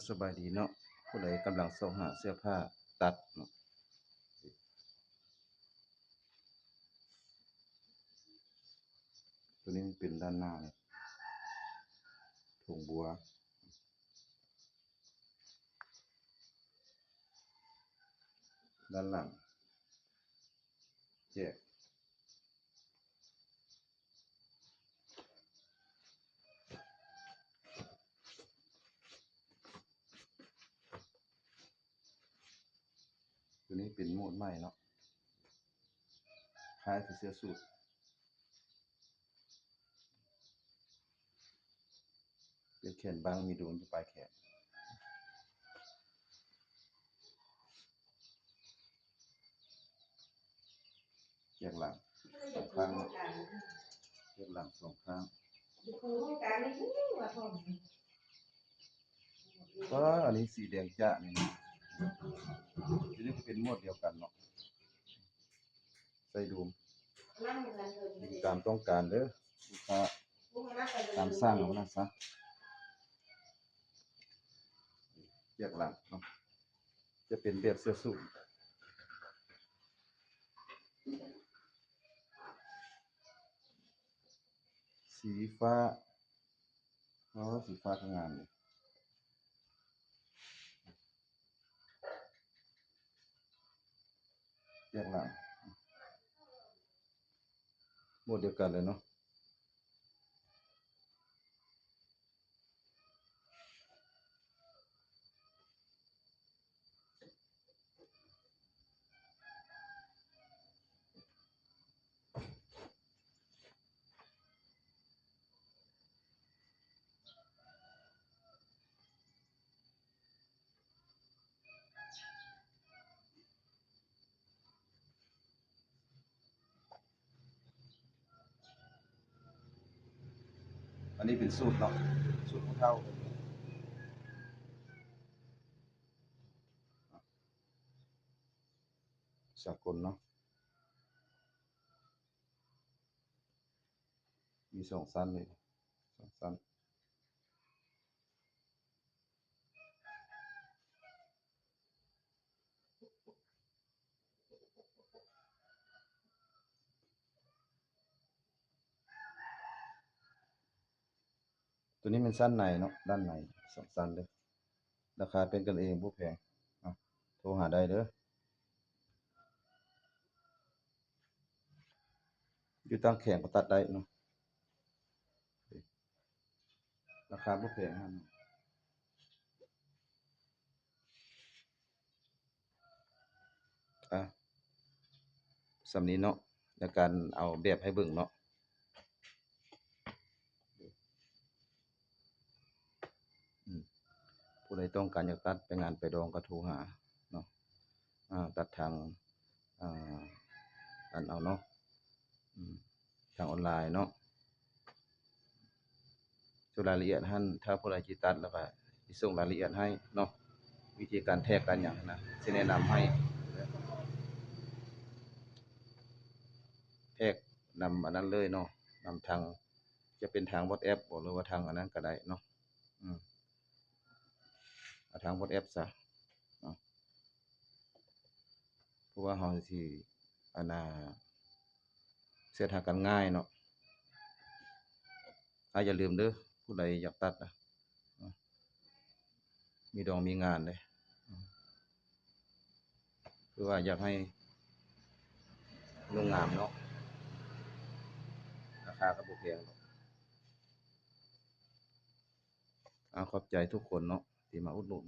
สบายดีเนาะผู้ใดกำลังเซ้าหาเสื้อผ้าตัดเนาะตัวนี้มันเป็นด้านหน้าเนี่ยถุงบัวด้านหลังแยกตัวนี้เป็นโหมดใหม่เนาะคล้ายกับเสื้อสูทเป็นแขนบางมีดูนที่ปลายแขนแยกหลังสองข้างแยกหลังสองข้างก็อันนี้สีแดงจ้านี่นะตัวนี้เป็นโหมดเดียวกันเนาะใส่ดูมตามต้องการเด้อลูกค้าตามสร้างเอานะซะแยกหลังเนาะจะเป็นแบบเสื้อสูทสีฟ้าสีฟ้าทำงานเลยแยกหลังโหมดเดียวกันเลยเนาะอันนี้เป็นสูตรเนาะสูตรผู้เฒ่าสากลเนาะมีสองสั้นเลยสองสั้นตัวนี้เป็นสั้นในเนาะด้านในสองสั้นเลยราคาเป็นกันเองบ่แพงโทรหาได้เด้ออยู่ตามแขนก็ตัดได้เนาะราคาบ่แพงครับอ่ะสำนี้เนาะในการเอาแบบให้เบิ่งเนาะผู้ใดต้องการอยากตัดไปงานไปดองก็โทรหาเนาะตัดทางอ่าตัดเอาเนาะทางออนไลน์เนาะส่วนรายละเอียดท่านถ้าผู้ใดสิตัดแล้วก็สิส่งรายละเอียดให้เนาะวิธีการแทรกการหยังนะสิแนะนำให้แทรกนำอันนั้นเลยเนาะนำทางจะเป็นทาง WhatsApp บ่หรือว่าทางอันนั้นก็ได้เนาะอืมเอาทาง WhatsApp ซะเนาะเพราะว่าเราสิอันน่ะเสิหากันง่ายเนาะอย่าลืมเด้อผู้ใดอยากตัดนะมีดองมีงานเด้คือว่าอยากให้นุ่งงามเนาะราคาก็บ่แพงหรอกขอบใจทุกคนเนาะที่มาอุดหนุน